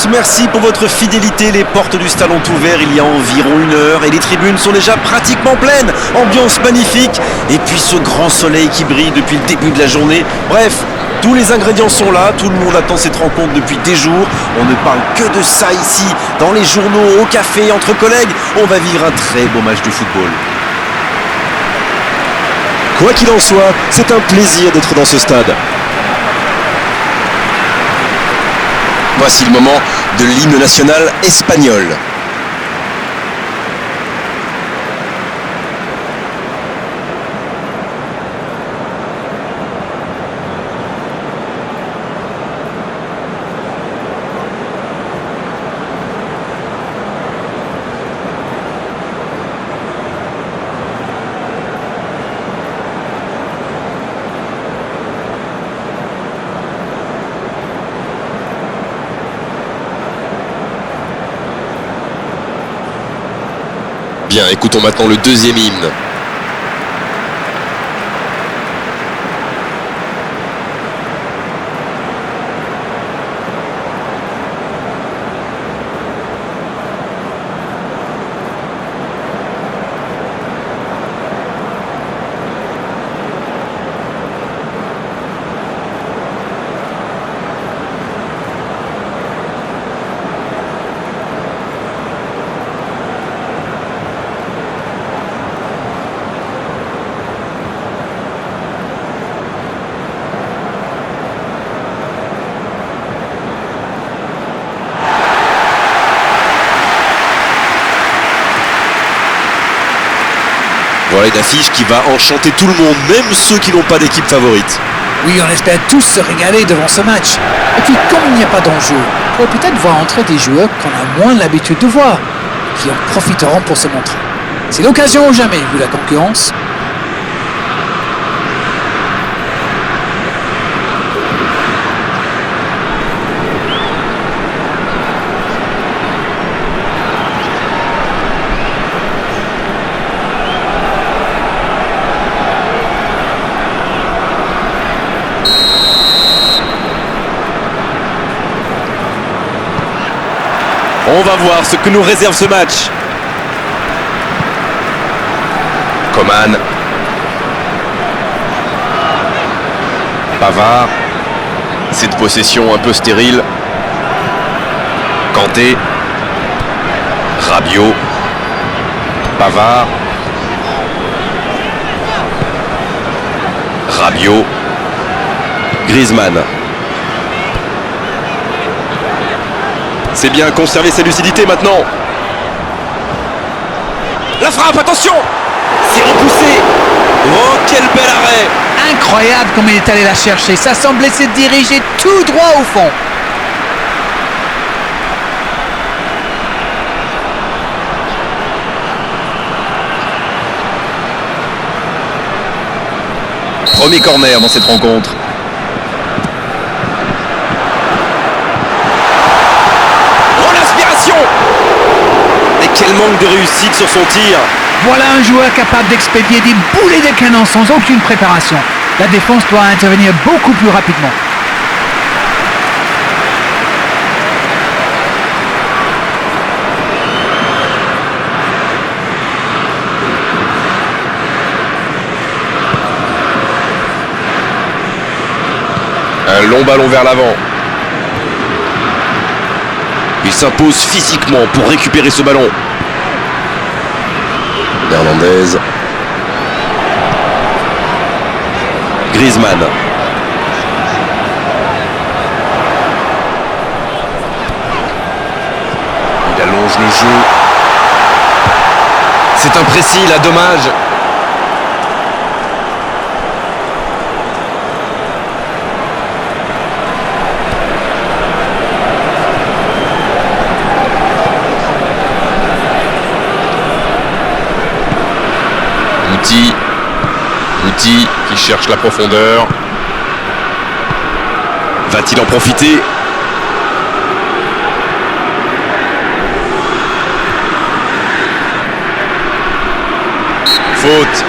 merci pour votre fidélité. Les portes du stade ont ouvert il y a environ 1 heure et les tribunes sont déjà pratiquement pleines. Ambiance magnifique et puis ce grand soleil qui brille depuis le début de la journée. Bref, tous les ingrédients sont là, tout le monde attend cette rencontre depuis des jours. On ne parle que de ça ici, dans les journaux, au café, entre collègues. On va vivre un très beau match de football. Quoi qu'il en soit, c'est un plaisir d'être dans ce stade. Voici le moment de l'hymne national espagnol. Bien, écoutons maintenant le deuxième hymne. Voilà une affiche qui va enchanter tout le monde, même ceux qui n'ont pas d'équipe favorite. Oui, on espère tous se régaler devant ce match. Et puis, comme il n'y a pas d'enjeu, on pourrait peut-être voir entrer des joueurs qu'on a moins l'habitude de voir, qui en profiteront pour se montrer. C'est l'occasion ou jamais, vu la concurrence. On va voir ce que nous réserve ce match. Coman. Pavard. Cette possession un peu stérile. Kanté. Rabiot. Pavard. Rabiot. Griezmann. C'est bien conserver sa lucidité maintenant. La frappe, attention! C'est repoussé. Oh, quel bel arrêt! Incroyable comme il est allé la chercher. Ça semblait se diriger tout droit au fond. Premier corner dans cette rencontre. Et quel manque de réussite sur son tir. Voilà un joueur capable d'expédier des boulets de canon sans aucune préparation. La défense doit intervenir beaucoup plus rapidement. Un long ballon vers l'avant. Il s'impose physiquement pour récupérer ce ballon. Hernandez. Griezmann. Il allonge le jeu. C'est imprécis, là, dommage. Guti qui cherche la profondeur. Va-t-il en profiter? Faute.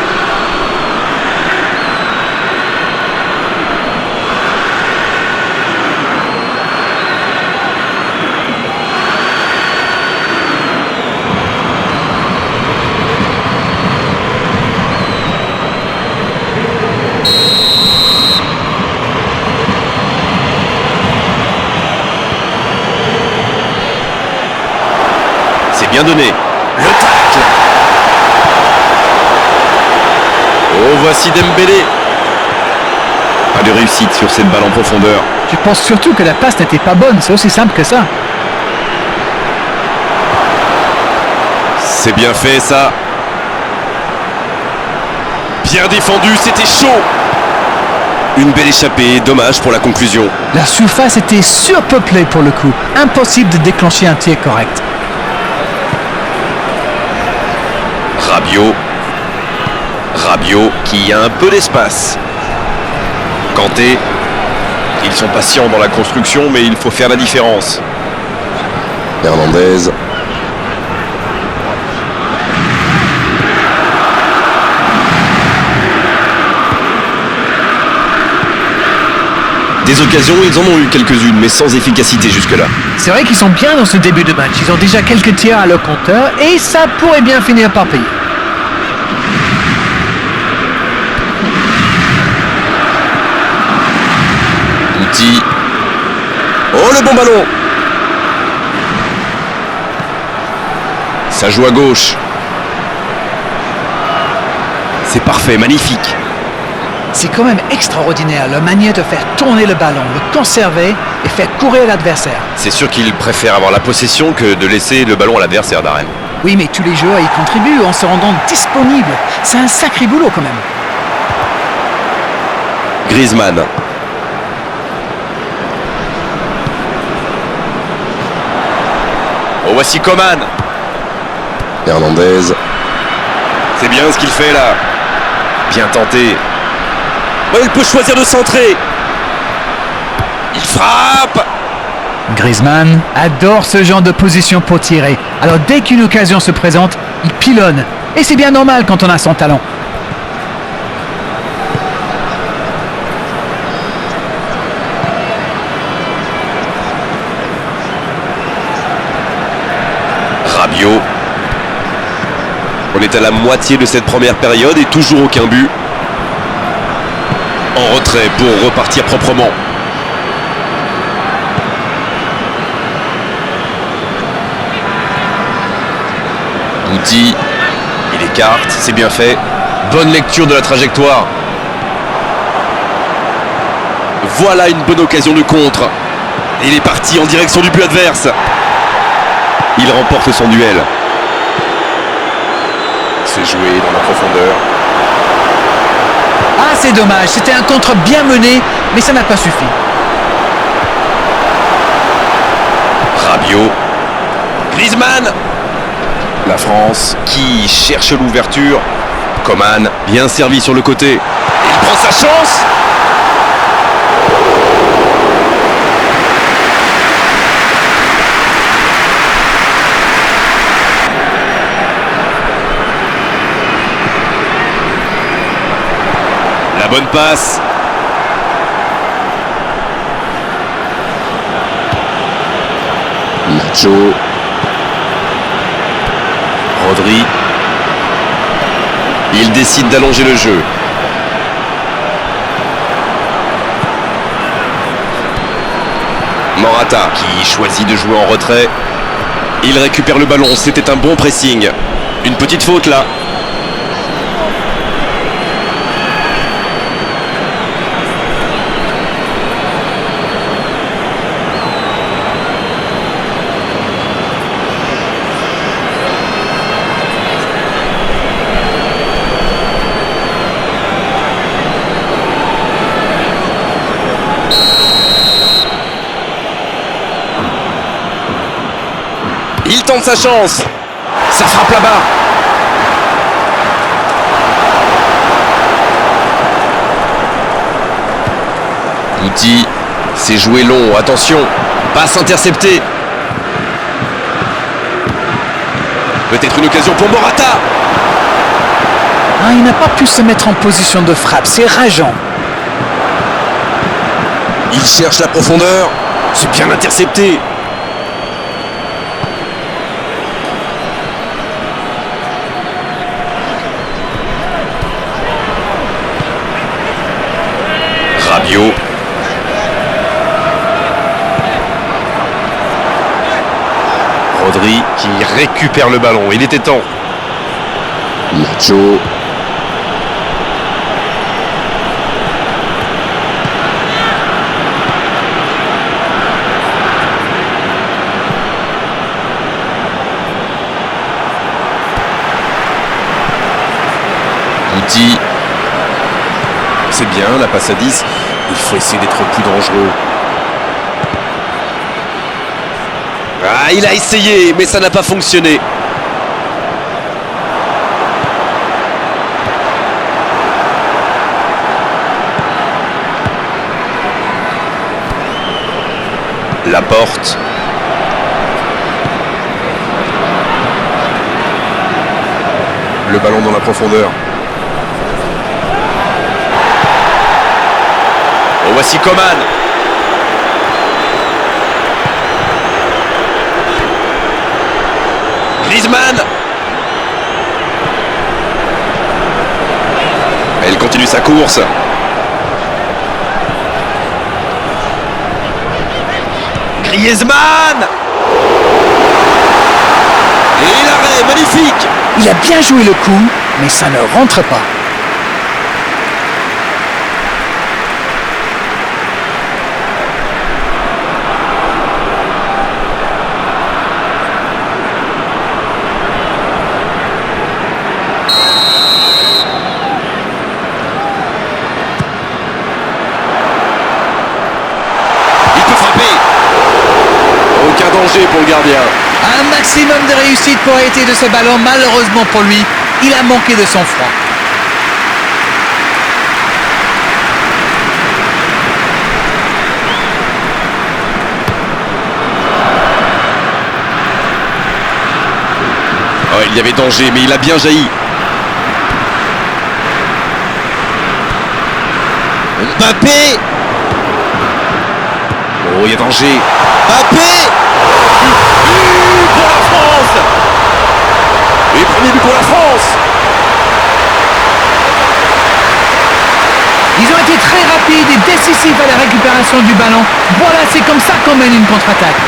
bien donné. Le tacle. Oh, voici Dembélé. Pas de réussite sur cette balle en profondeur. Je pense surtout que la passe n'était pas bonne, c'est aussi simple que ça. C'est bien fait ça. Bien défendu, c'était chaud. Une belle échappée, dommage pour la conclusion. La surface était surpeuplée pour le coup. Impossible de déclencher un tir correct. Rabiot qui a un peu d'espace. Kanté. Ils sont patients dans la construction, mais il faut faire la différence. Hernandez. Des occasions, ils en ont eu quelques-unes, mais sans efficacité jusque-là. C'est vrai qu'ils sont bien dans ce début de match. Ils ont déjà quelques tirs à leur compteur et ça pourrait bien finir par payer. Outi. Oh, le bon ballon. Ça joue à gauche. C'est parfait, magnifique. C'est quand même extraordinaire leur manière de faire tourner le ballon, le conserver et faire courir l'adversaire. C'est sûr qu'ils préfèrent avoir la possession que de laisser le ballon à l'adversaire, Darren. Oui, mais tous les joueurs y contribuent en se rendant disponibles. C'est un sacré boulot quand même. Griezmann. Oh, voici Coman. Hernandez. C'est bien ce qu'il fait là. Bien tenté. Oh, il peut choisir de centrer. Il frappe. Griezmann adore ce genre de position pour tirer. Alors dès qu'une occasion se présente, il pilonne. Et c'est bien normal quand on a son talent. Rabiot. On est à la moitié de cette première période et toujours aucun but. En retrait pour repartir proprement. Outi. Il écarte, c'est bien fait. Bonne lecture de la trajectoire. Voilà une bonne occasion de contre. Et il est parti en direction du but adverse. Il remporte son duel. C'est joué dans la profondeur. Ah, c'est dommage, c'était un contre bien mené, mais ça n'a pas suffi. Rabiot. Griezmann. La France qui cherche l'ouverture. Coman, bien servi sur le côté. Il prend sa chance. La bonne passe. Nacho. Rodri. Il décide d'allonger le jeu. Morata qui choisit de jouer en retrait. Il récupère le ballon, c'était un bon pressing. Une petite faute là. Il tente sa chance. Ça frappe là-bas. Outi. C'est joué long. Attention. Passe interceptée. Peut-être une occasion pour Morata. Ah, il n'a pas pu se mettre en position de frappe. C'est rageant. Il cherche la profondeur. C'est bien intercepté. Rabiot. Rodri qui récupère le ballon. Il était temps. Nacho. Guti. C'est bien, la passe à 10. Il faut essayer d'être plus dangereux. Ah, il a essayé, mais ça n'a pas fonctionné. Laporte. Le ballon dans la profondeur. Oh, voici Coman. Griezmann. Elle continue sa course. Griezmann. Et l'arrêt, magnifique. Il a bien joué le coup, mais ça ne rentre pas. Il peut frapper. Aucun danger pour le gardien. Un maximum de réussite pour arrêter de ce ballon. Malheureusement pour lui, il a manqué de sang-froid. Oh, il y avait danger, mais il a bien jailli. Mbappé. Oh, il y a danger. Mbappé. But pour la France. Et premier but pour la France. Ils ont été très rapides et décisifs à la récupération du ballon. Voilà, c'est comme ça qu'on mène une contre-attaque.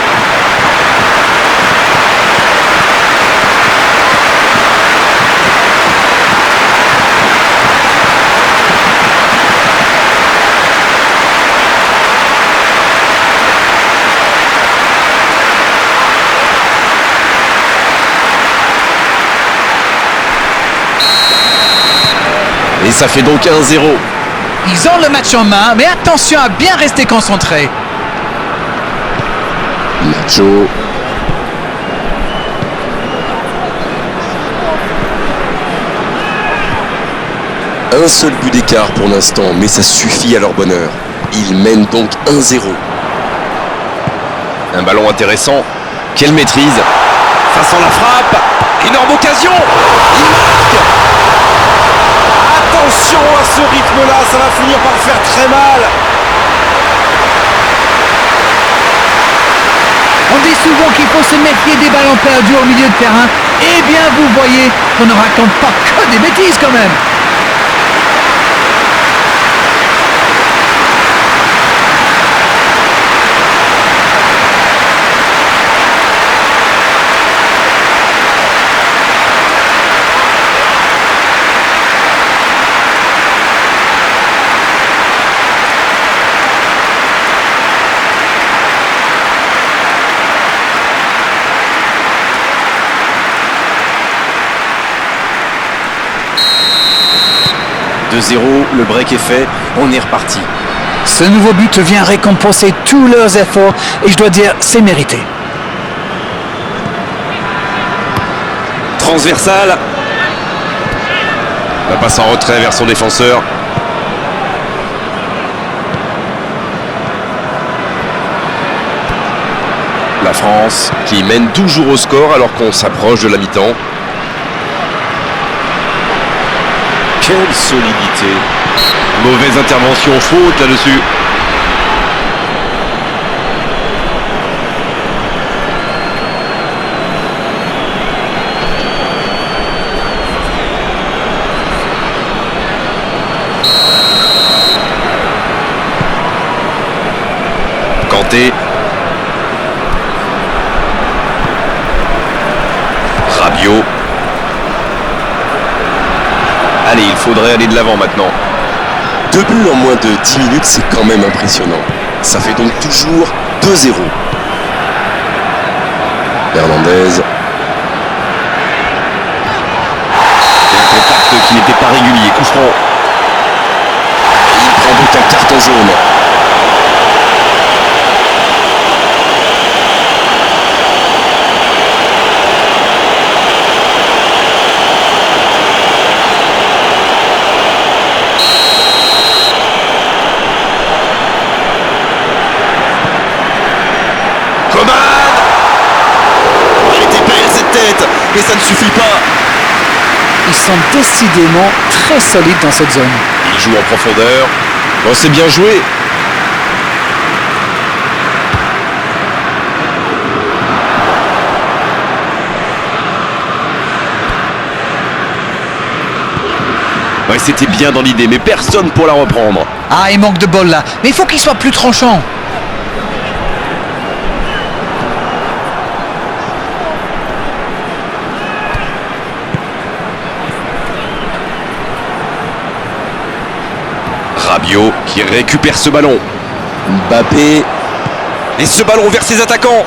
Et ça fait donc 1-0. Ils ont le match en main, mais attention à bien rester concentré. Nacho. Un seul but d'écart pour l'instant, mais ça suffit à leur bonheur. Ils mènent donc 1-0. Un ballon intéressant. Quelle maîtrise. Ça sent la frappe. Énorme occasion. Il marque. Attention à ce rythme-là, ça va finir par faire très mal. On dit souvent qu'il faut se méfier des ballons perdus au milieu de terrain. Eh bien, vous voyez qu'on ne raconte pas que des bêtises quand même. Le break est fait, on est reparti. Ce nouveau but vient récompenser tous leurs efforts et je dois dire, c'est mérité. Transversal. La passe en retrait vers son défenseur. La France. Qui mène toujours au score alors qu'on s'approche de la mi-temps. Quelle solidité. Mauvaise intervention, faute là-dessus. Kanté. Allez, il faudrait aller de l'avant maintenant. 2 buts en moins de 10 minutes, c'est quand même impressionnant. Ça fait donc toujours 2-0. Hernandez. Un contact qui n'était pas régulier. Coup franc. Il prend donc un carton jaune. Coman. Elle était belle cette tête, mais ça ne suffit pas. Ils sont décidément très solides dans cette zone. Il joue en profondeur. Bon, c'est bien joué. Ouais, c'était bien dans l'idée, mais personne pour la reprendre. Ah, il manque de bol là. Mais il faut qu'il soit plus tranchant. Rabiot qui récupère ce ballon. Mbappé. Et ce ballon vers ses attaquants.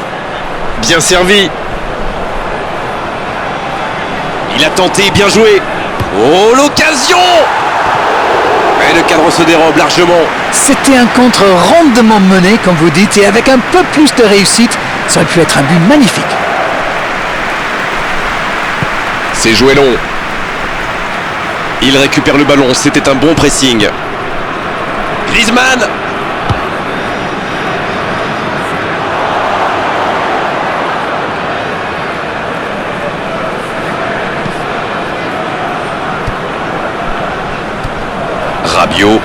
Bien servi. Il a tenté, bien joué. Oh, l'occasion! Et le cadre se dérobe largement. C'était un contre rondement mené, comme vous dites, et avec un peu plus de réussite, ça aurait pu être un but magnifique. C'est joué long. Il récupère le ballon, c'était un bon pressing. Griezmann. Rabiot.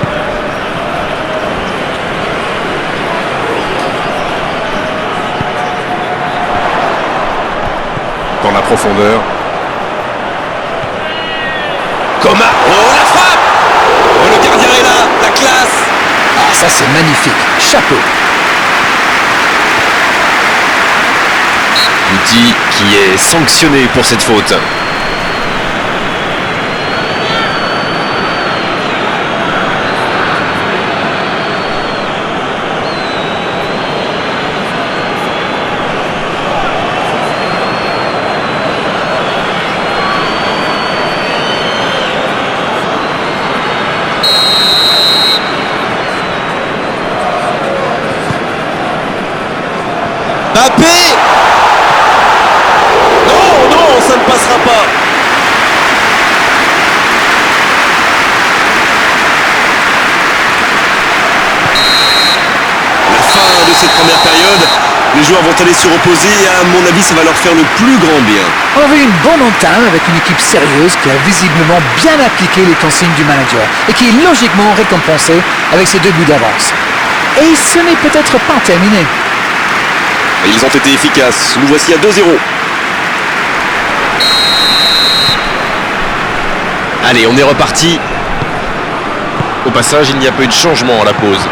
Dans la profondeur. Coman. Oh, la frappe. Oh, le gardien est là, la classe. Ah, ça c'est magnifique. Chapeau. Guti qui est sanctionné pour cette faute. Mbappé. Non, non, ça ne passera pas. La fin de cette première période, les joueurs vont aller se reposer et à mon avis ça va leur faire le plus grand bien. On avait une bonne entame avec une équipe sérieuse qui a visiblement bien appliqué les consignes du manager et qui est logiquement récompensée avec ses 2 buts d'avance. Et ce n'est peut-être pas terminé. Et ils ont été efficaces, nous voici à 2-0. Allez, on est reparti. Au passage, il n'y a pas eu de changement à la pause.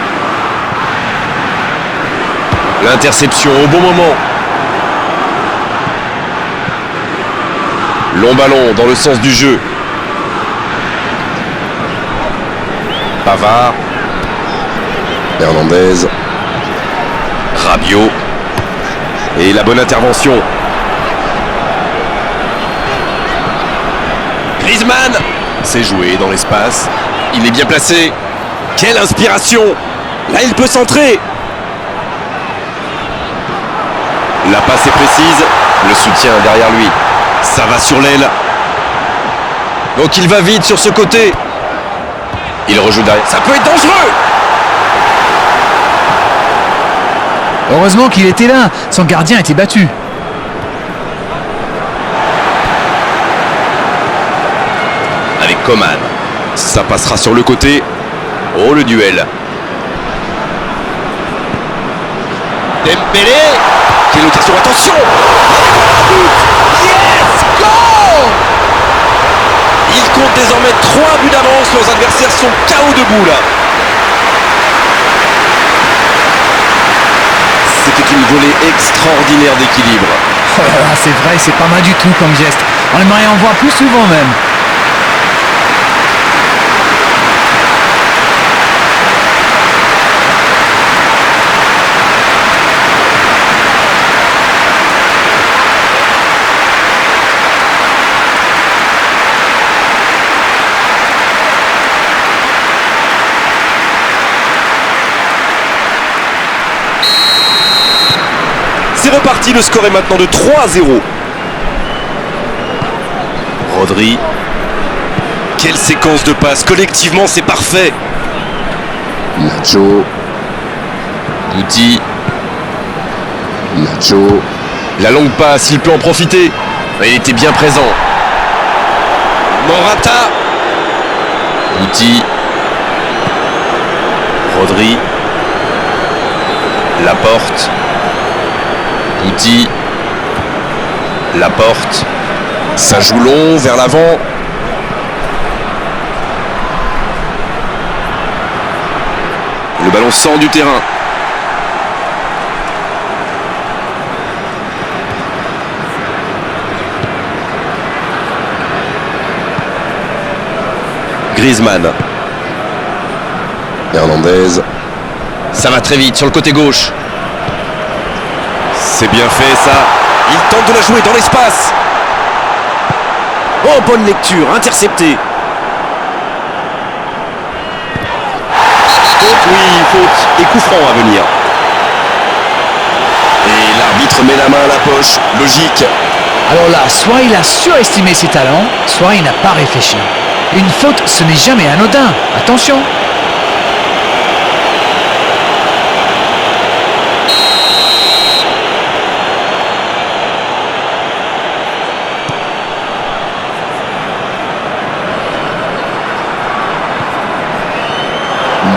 L'interception au bon moment. Long ballon dans le sens du jeu. Pavard. Hernandez. Rabiot. Et la bonne intervention. Griezmann. C'est joué dans l'espace. Il est bien placé. Quelle inspiration. Là, il peut centrer. La passe est précise. Le soutien derrière lui. Ça va sur l'aile. Donc il va vite sur ce côté. Il rejoue derrière. Ça peut être dangereux. Heureusement qu'il était là. Son gardien était battu. Avec Coman. Ça passera sur le côté. Oh, le duel. Dembélé. Quelle occasion, attention. Yes, goal. Il compte désormais 3 buts d'avance. Leurs adversaires sont KO debout là. C'était une volée extraordinaire d'équilibre. Oh là là, c'est vrai, c'est pas mal du tout comme geste. On aimerait en voir plus souvent même. reparti, le score est maintenant de 3-0. Rodri. Quelle séquence de passes, collectivement c'est parfait. Nacho. Bouti. Nacho. La longue passe, il peut en profiter. Il était bien présent. Morata. Bouti. Rodri. Laporte. Bouti. Laporte. Ça joue long vers l'avant. Le ballon sort du terrain. Griezmann. Hernandez. Ça va très vite sur le côté gauche. C'est bien fait ça. Il tente de la jouer dans l'espace. Oh, bonne lecture, intercepté. Oui, faute et coup franc à venir. Et l'arbitre met la main à la poche. Logique. Alors là, soit il a surestimé ses talents, soit il n'a pas réfléchi. Une faute, ce n'est jamais anodin. Attention.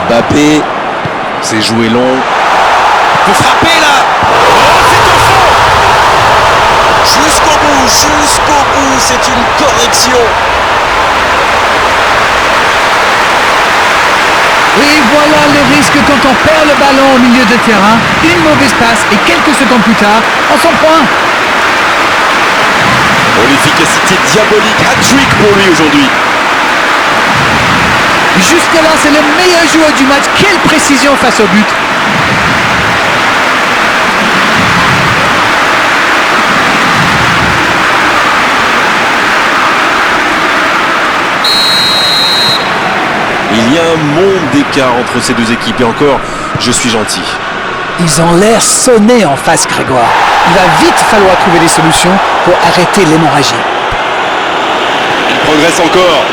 Mbappé. C'est joué long. Faut frapper là. Oh, c'est au fond. Jusqu'au bout, c'est une correction. Et voilà le risque quand on perd le ballon au milieu de terrain. Une mauvaise passe et quelques secondes plus tard, on s'en prend. Oh, l'efficacité diabolique. Hat-trick pour lui aujourd'hui. Jusque-là, c'est le meilleur joueur du match. Quelle précision face au but. Il y a un monde d'écart entre ces deux équipes et encore, je suis gentil. Ils ont l'air sonnés en face, Grégoire. Il va vite falloir trouver des solutions pour arrêter l'hémorragie. Il progresse encore.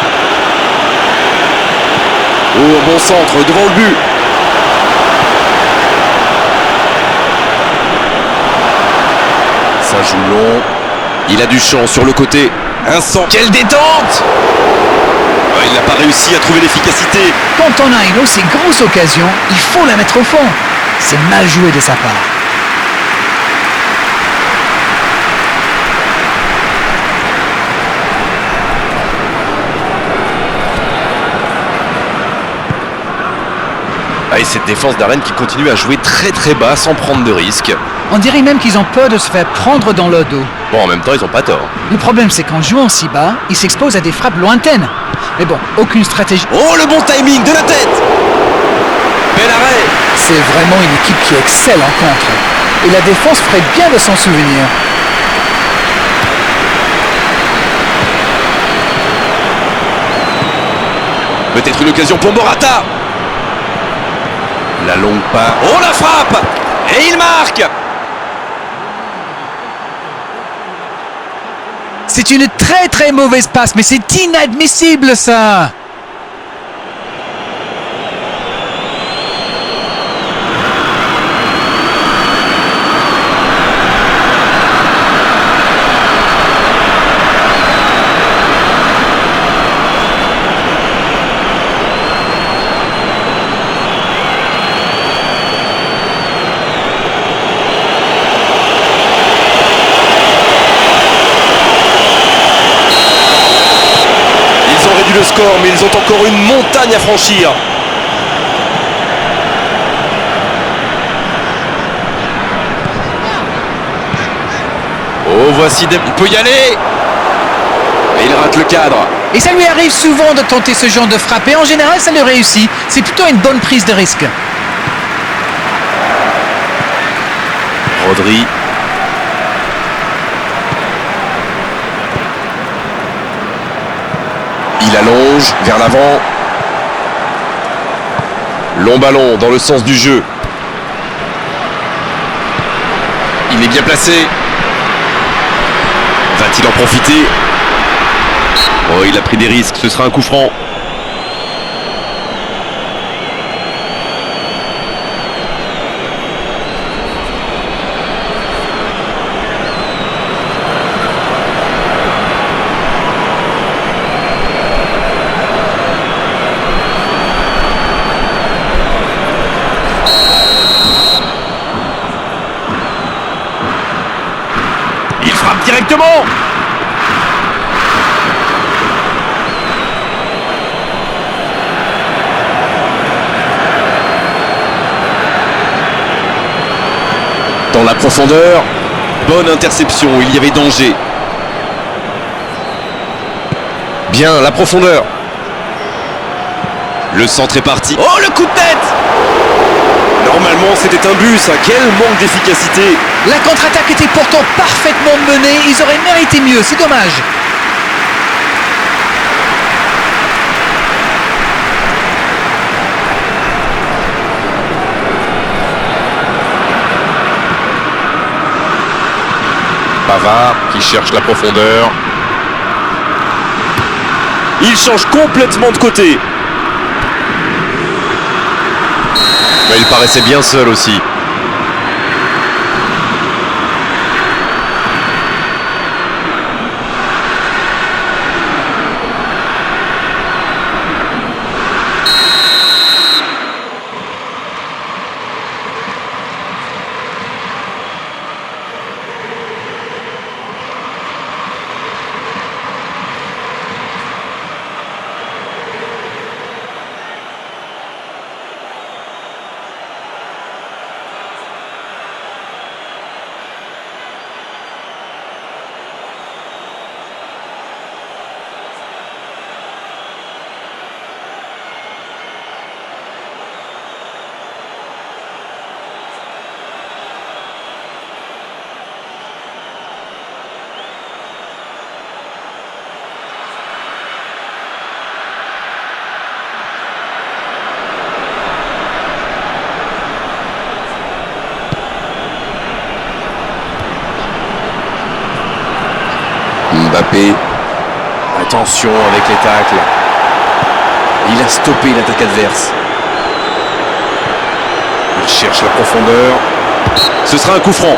Oh, bon centre devant le but. Ça joue long. Il a du champ sur le côté. Un centre. Quelle détente! Oh, il n'a pas réussi à trouver l'efficacité. Quand on a une aussi grosse occasion, il faut la mettre au fond. C'est mal joué de sa part. Ah, et cette défense d'Arène qui continue à jouer très très bas sans prendre de risques. On dirait même qu'ils ont peur de se faire prendre dans le dos. Bon, en même temps, ils n'ont pas tort. Le problème, c'est qu'en jouant si bas, ils s'exposent à des frappes lointaines. Mais bon, aucune stratégie. Oh, le bon timing de la tête. Bel arrêt. C'est vraiment une équipe qui excelle en contre. Et la défense ferait bien de s'en souvenir. Peut-être une occasion pour Morata. La longue passe. Oh, la frappe. Et il marque. C'est une très très mauvaise passe, mais c'est inadmissible ça. Le score, mais ils ont encore une montagne à franchir. Oh, voici des... Il peut y aller. Et il rate le cadre. Et ça lui arrive souvent de tenter ce genre de frappe. Et en général, ça lui réussit. C'est plutôt une bonne prise de risque. Rodri. Il allonge vers l'avant. Long ballon dans le sens du jeu. Il est bien placé. Va-t-il en profiter? Oh, il a pris des risques, ce sera un coup franc. Il frappe directement. Dans la profondeur, bonne interception, il y avait danger. Bien, la profondeur. Le centre est parti. Oh, le coup de tête! Normalement, c'était un but, ça. Quel manque d'efficacité. La contre-attaque était pourtant parfaitement menée. Ils auraient mérité mieux, c'est dommage. Pavard qui cherche la profondeur. Il change complètement de côté. Mais il paraissait bien seul aussi. Mbappé, Attention avec les tacles. Il a stoppé l'attaque adverse. Il cherche la profondeur. Ce sera un coup franc.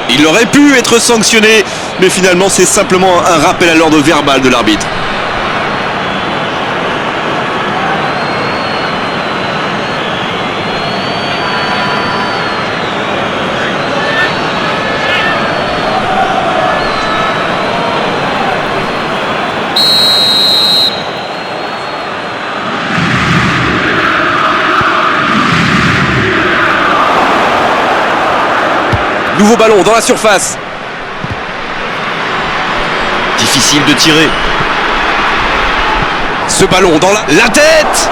Il aurait pu être sanctionné, mais finalement c'est simplement un rappel à l'ordre verbal de l'arbitre. Nouveau ballon dans la surface. Difficile de tirer. Ce ballon dans la tête.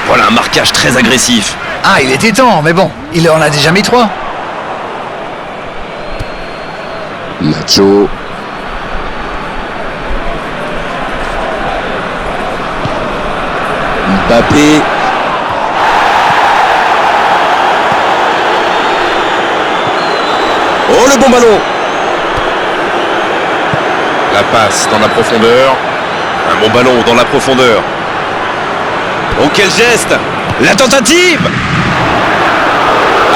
Voilà un marquage très agressif. Ah, il était temps, mais bon, il en a déjà mis 3. Nacho, Mbappé, Oh, le bon ballon. La passe dans la profondeur. Un bon ballon dans la profondeur. Oh, quel geste. La tentative.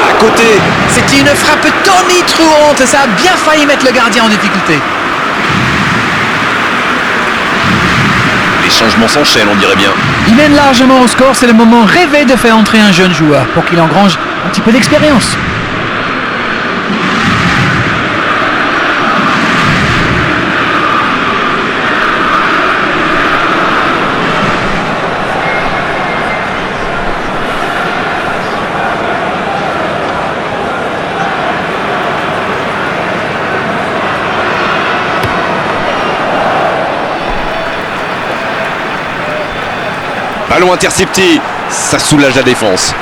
À côté. C'était une frappe tonitruante, ça a bien failli mettre le gardien en difficulté. Les changements s'enchaînent, on dirait bien. Il mène largement au score, c'est le moment rêvé de faire entrer un jeune joueur pour qu'il engrange un petit peu d'expérience. Ballon intercepté, ça soulage la défense.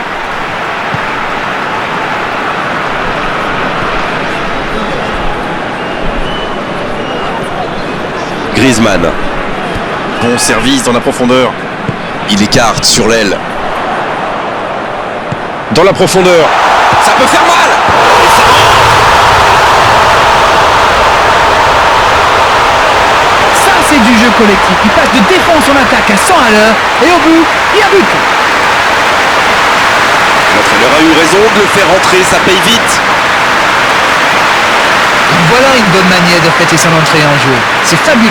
Griezmann. Bon service dans la profondeur. Il écarte sur l'aile. Dans la profondeur. Ça peut faire mal. Et ça... Ça, c'est du jeu collectif. Il passe de défense en attaque à 100 à l'heure. Et au bout, il y a but. L'entraîneur a eu raison de le faire rentrer, ça paye vite. Voilà une bonne manière de fêter son entrée en jeu. C'est fabuleux.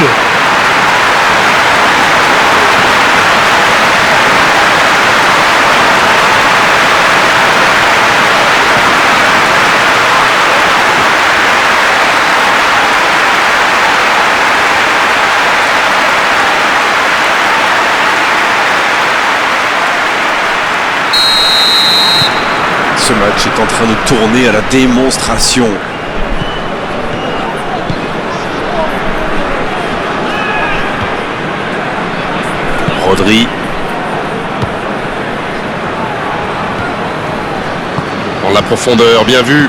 Ce match est en train de tourner à la démonstration. Rodri. Dans la profondeur, bien vu.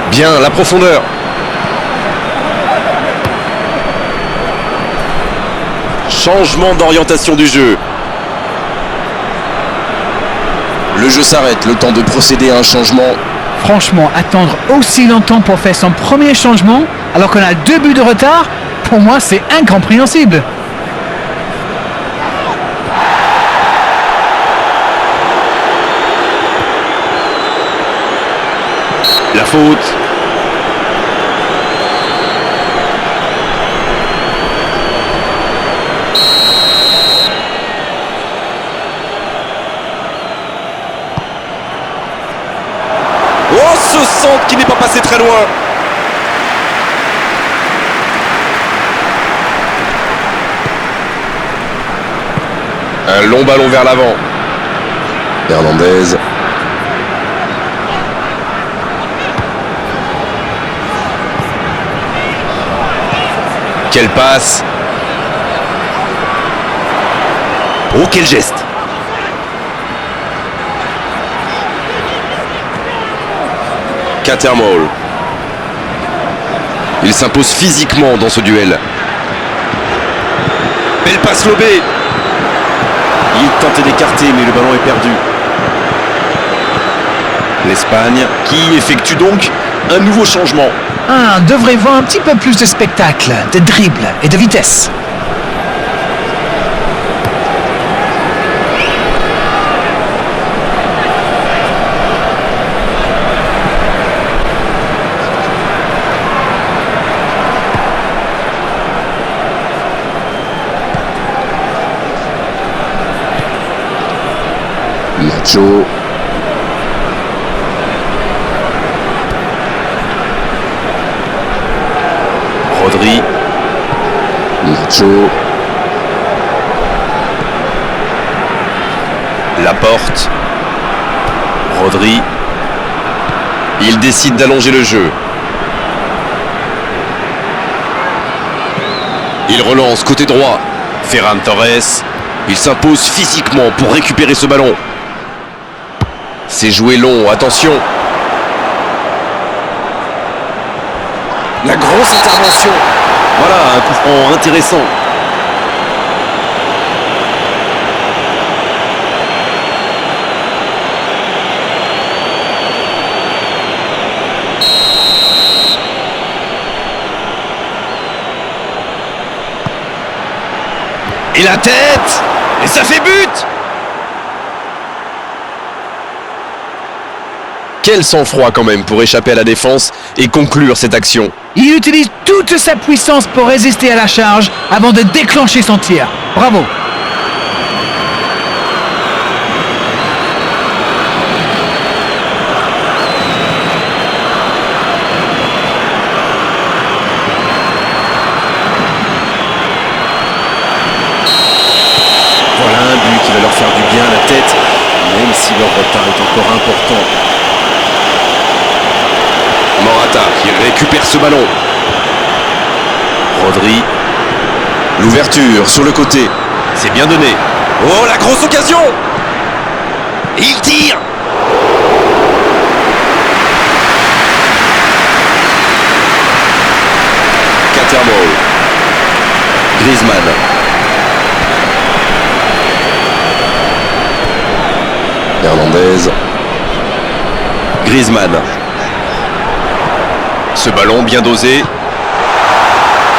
Bien, la profondeur. Changement d'orientation du jeu. Le jeu s'arrête, le temps de procéder à un changement. Franchement, attendre aussi longtemps pour faire son premier changement, alors qu'on a 2 buts de retard, pour moi, c'est incompréhensible. La faute. Oh, ce centre qui n'est pas passé très loin. Un long ballon vers l'avant. Hernandez. Quelle passe. Oh, quel geste. Catermole. Il s'impose physiquement dans ce duel. Belle passe lobée. Il tentait d'écarter, mais le ballon est perdu. L'Espagne qui effectue donc un nouveau changement. On devrait voir un petit peu plus de spectacle, de dribble et de vitesse. Nacho. Rodri. Nacho. Laporte. Rodri. Il décide d'allonger le jeu. Il relance côté droit. Ferran Torres. Il s'impose physiquement pour récupérer ce ballon. C'est joué long, attention. La grosse intervention. Voilà, un coup franc intéressant. Et la tête. Et ça fait but. Quel sang-froid quand même pour échapper à la défense et conclure cette action. Il utilise toute sa puissance pour résister à la charge avant de déclencher son tir. Bravo. Voilà un but qui va leur faire du bien à la tête, même si leur retard est encore important. Morata qui récupère ce ballon. Rodri. L'ouverture sur le côté. C'est bien donné. Oh, la grosse occasion! Il tire! Catermole. Griezmann. Hernandez. Griezmann. Ce ballon bien dosé.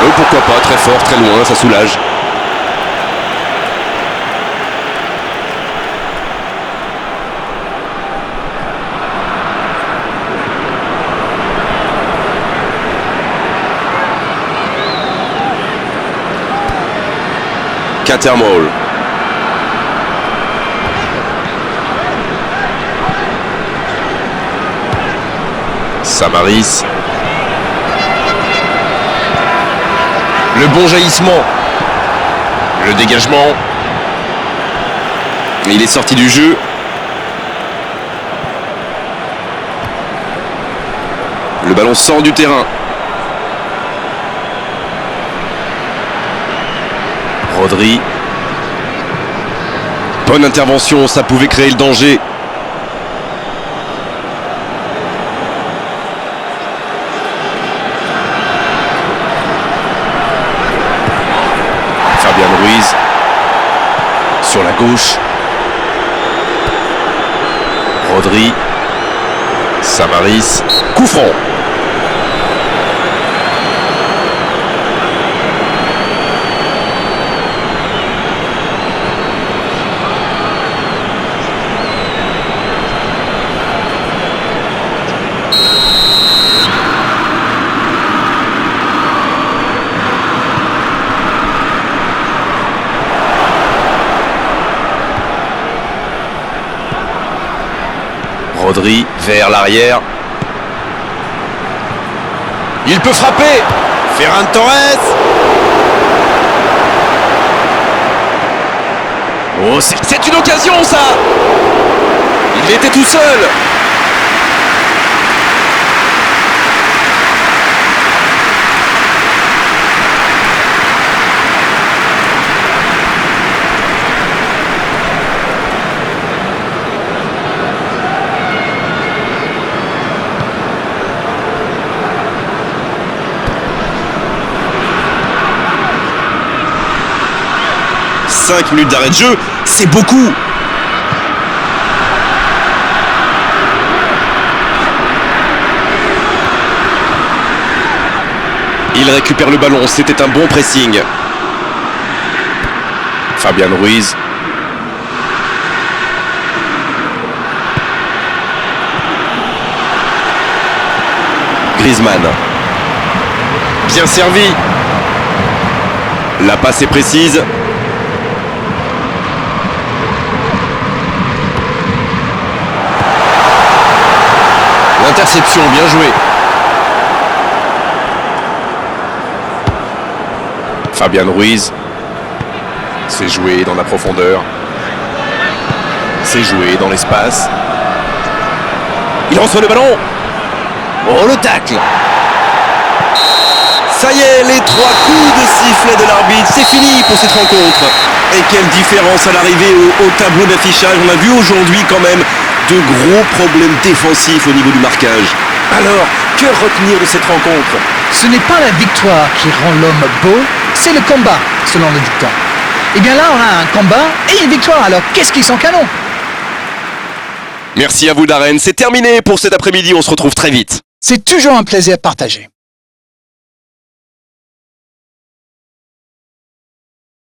Oh, pourquoi pas, très fort, très loin, ça soulage. Catermole. Samaris. Le bon jaillissement. Le dégagement. Il est sorti du jeu. Le ballon sort du terrain. Rodri. Bonne intervention, ça pouvait créer le danger. Fabian Ruiz. Sur la gauche. Rodri. Samaris. Coup franc. Rodri vers l'arrière. Il peut frapper. Ferran Torres. Oh, c'est une occasion ça. Il était tout seul. Cinq minutes d'arrêt de jeu, c'est beaucoup. Il récupère le ballon, c'était un bon pressing. Fabian Ruiz. Griezmann. Bien servi. La passe est précise. Interception, bien joué. Fabian Ruiz. C'est joué dans la profondeur. C'est joué dans l'espace. Il reçoit le ballon. Oh, le tacle. Ça y est, les 3 coups de sifflet de l'arbitre, c'est fini pour cette rencontre. Et quelle différence à l'arrivée au tableau d'affichage. On a vu aujourd'hui quand même de gros problèmes défensifs au niveau du marquage. Alors, que retenir de cette rencontre? Ce n'est pas la victoire qui rend l'homme beau, c'est le combat, selon le dicton. Et bien là, on a un combat et une victoire, alors qu'est-ce qui sont canons? Merci à vous Darren, c'est terminé pour cet après-midi, on se retrouve très vite. C'est toujours un plaisir partagé.